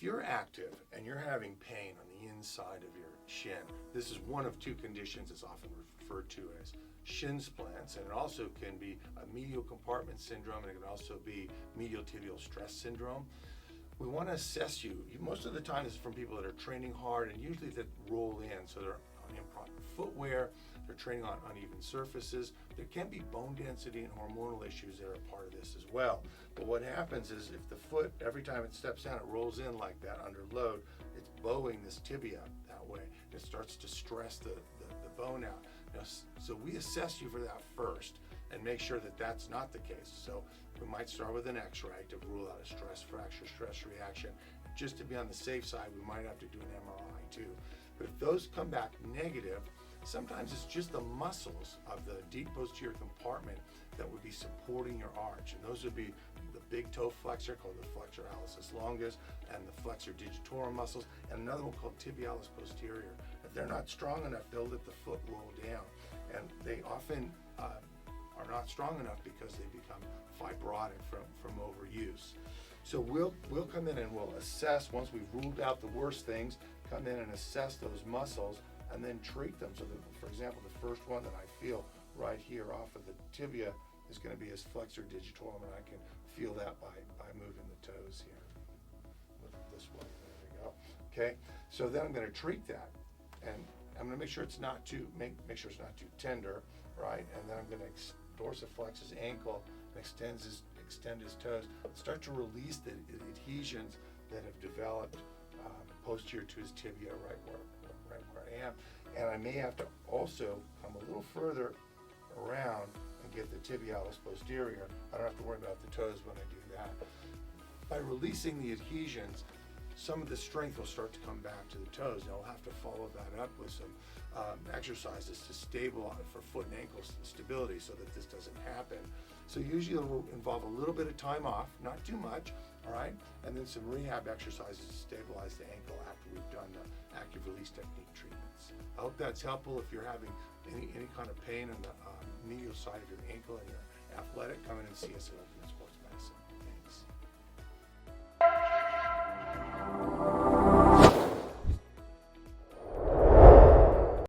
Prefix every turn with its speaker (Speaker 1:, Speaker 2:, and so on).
Speaker 1: you're active and you're having pain on the inside of your shin, this is one of two conditions that's often referred to as shin splints, and it also can be a medial compartment syndrome, and it can also be medial tibial stress syndrome. We want to assess you. Most of the time, this is from people that are training hard, and usually that roll in, so they're on improper footwear, they're training on uneven surfaces. There can be bone density and hormonal issues that are a part of this as well. But what happens is if the foot, every time it steps down, it rolls in like that under load, it's bowing this tibia that way. It starts to stress the bone out. So we assess you for that first and make sure that that's not the case. So we might start with an x-ray to rule out a stress fracture, stress reaction. Just to be on the safe side, we might have to do an MRI too. But if those come back negative, sometimes it's just the muscles of the deep posterior compartment that would be supporting your arch. And those would be the big toe flexor called the flexor hallucis longus and the flexor digitorum muscles, and another one called tibialis posterior. If they're not strong enough, they'll let the foot roll down. And they often are not strong enough because they become fibrotic from overuse. So we'll come in and we'll assess, once we've ruled out the worst things, come in and assess those muscles and then treat them. So that, for example, the first one that I feel right here off of the tibia is going to be his flexor digitorum, and I can feel that by moving the toes here. This way, there we go. Okay, so then I'm going to treat that, and I'm going to make sure it's not too sure it's not too tender, right? And then I'm going to dorsiflex his ankle and extend his toes, start to release the adhesions that have developed posterior to his tibia, right where I am. And I may have to also come a little further around and get the tibialis posterior. I don't have to worry about the toes when I do that. By releasing the adhesions, some of the strength will start to come back to the toes. And I'll have to follow that up with some exercises to stabilize for foot and ankle stability so that this doesn't happen. So usually it will involve a little bit of time off, not too much, all right? And then some rehab exercises to stabilize the ankle after we've done the active release technique treatments. I hope that's helpful. If you're having any kind of pain on the medial side of your ankle and you're athletic, come in and see us at Ultimate Sports.